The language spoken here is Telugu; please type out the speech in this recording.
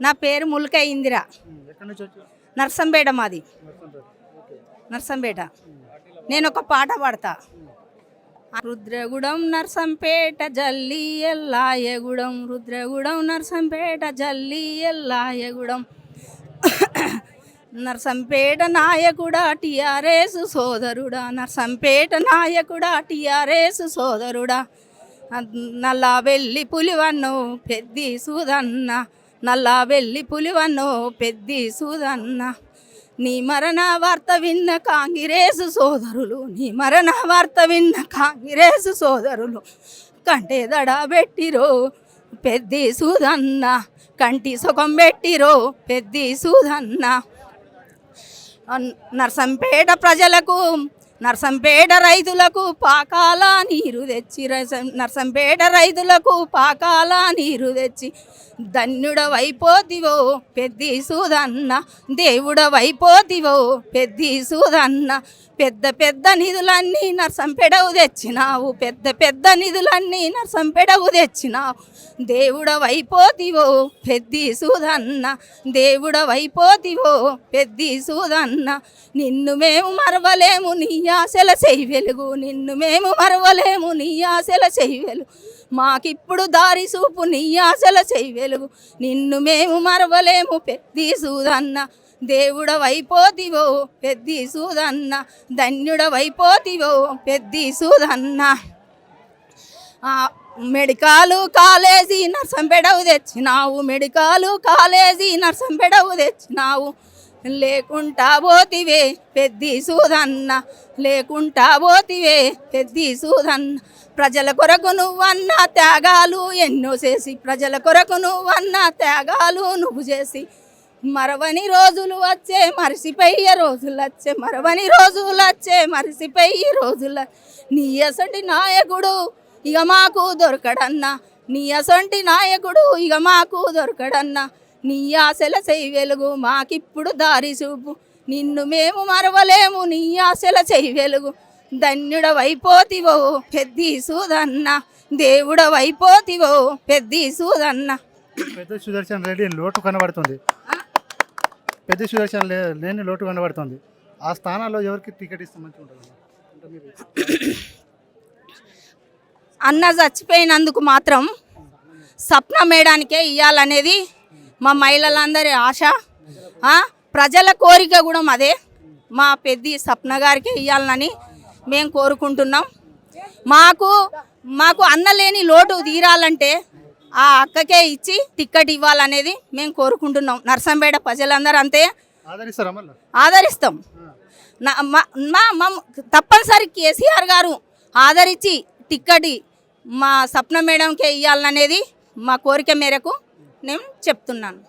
నా పేరు ముల్క ఇందిర. ఎక్కడి నుంచి వచ్చావు? నర్సంపేట మాది. ఓకే. నర్సంపేట. నేను ఒక పాట పాడతా. రుద్రగూడెం నర్సంపేట జల్లి ఎల్లాయగూడెం, రుద్రగూడెం నర్సంపేట జల్లి ఎల్లాయగూడెం. నర్సంపేట నాయకుడా టిఆర్ఎస్ సోదరుడా, నర్సంపేట నాయకుడా టిఆర్ఎస్ సోదరుడా. నల్లా వెళ్ళి పులివన్ను పెద్ది సూదన్న, నల్లా వెళ్ళి పులివన్ను పెద్ది సూదన్న. నీ మరణ వార్త విన్న కాంగ్రెస్ సోదరులు, నీ మరణ వార్త విన్న కాంగ్రెస్ సోదరులు కంటే దడ పెట్టిరో పెద్ది సూదన్న, కంటి సుఖం పెట్టిరో పెద్ది సూదన్న. నర్సంపేట ప్రజలకు, నర్సంపేట రైతులకు పాకాల నీరు తెచ్చి, నర్సంపేట రైతులకు పాకాల నీరు తెచ్చి ధన్యుడవైపోతివో పెద్ది సూదన్న, దేవుడవైపోతివో పెద్ది సూదన్న. పెద్ద పెద్ద నిధులన్నీ నర్సంపేటకు తెచ్చినావు, పెద్ద పెద్ద నిధులన్నీ నర్సంపేటకు తెచ్చినావు. దేవుడవైపోతివో పెద్ది సూదన్న, దేవుడవైపోతివో పెద్ది సూదన్న. నిన్ను మేము మరవలేము నీ ఆశల చెయ్యి వెలుగు, నిన్ను మేము మరవలేము నీ ఆశల చెయ్యి వెలుగు. మాకిప్పుడు దారి చూపు నీ ఆశల చెయ్యి వెలుగు. నిన్ను మేము మరవలేము పెద్ది సూదన్న, దేవుడవైపోతివో పెద్ది సూదన్న, ధన్యుడవైపోతివో పెద్ది సూదన్న. మెడికల్ కాలేజీ నర్సంపేటకు తెచ్చినావు, మెడికల్ కాలేజీ నర్సంపేటకు తెచ్చినావు. లేకుంటా పోతివే పెద్ది సూదన్న, లేకుంటా పోతివే పెద్ది సూదన్న. ప్రజల కొరకు నువ్వన్న త్యాగాలు ఎన్నో చేసి, ప్రజల కొరకు నువ్వన్న త్యాగాలు నువ్వు చేసి మరవని రోజులు వచ్చే మరిసిపోయే రోజులు వచ్చే, మరవని రోజులు వచ్చే మరిసిపోయే రోజులు. నీ అసంటి నాయకుడు ఇక మాకు దొరకడన్నా, నీ అసంటి నాయకుడు ఇక మాకు దొరకడన్నా. నీ ఆశల చెయ్యి వెలుగు మాకిప్పుడు దారి చూపు, నిన్ను మేము మరవలేము నీ ఆశల చెయ్యి వెలుగు. ధన్యుడవైపోతివో పెద్ది సూదన్న, దేవుడవైపోతివో పెద్ది సూదన్న. పెద్ద సుదర్శన్ రెడ్డి లోటు కనబడుతుంది, పెద్ద సుదర్శన్ లేని లోటు కనబడుతుంది. ఆ స్థానాల్లో ఎవరికి టికెట్ ఇస్తే మంచిగా ఉంటుంది? అన్న చచ్చిపోయినందుకు మాత్రం సప్న మేడానికే ఇవ్వాలనేది మా మహిళలందరి ఆశ, ప్రజల కోరిక కూడా అదే. మా పెద్ది సప్న గారికే ఇవ్వాలని మేము కోరుకుంటున్నాం. మాకు అన్న లేని లోటు తీరాలంటే ఆ అక్కకే ఇచ్చి టిక్కెట్ ఇవ్వాలనేది మేము కోరుకుంటున్నాం. నర్సంపేట ప్రజలందరూ అంతే ఆదరిస్తాం. తప్పనిసరి కేసీఆర్ గారు ఆదరించి టిక్కెట్ మా సప్న మేడంకే ఇవ్వాలనేది మా కోరిక మేరకు నేను చెప్తున్నాను.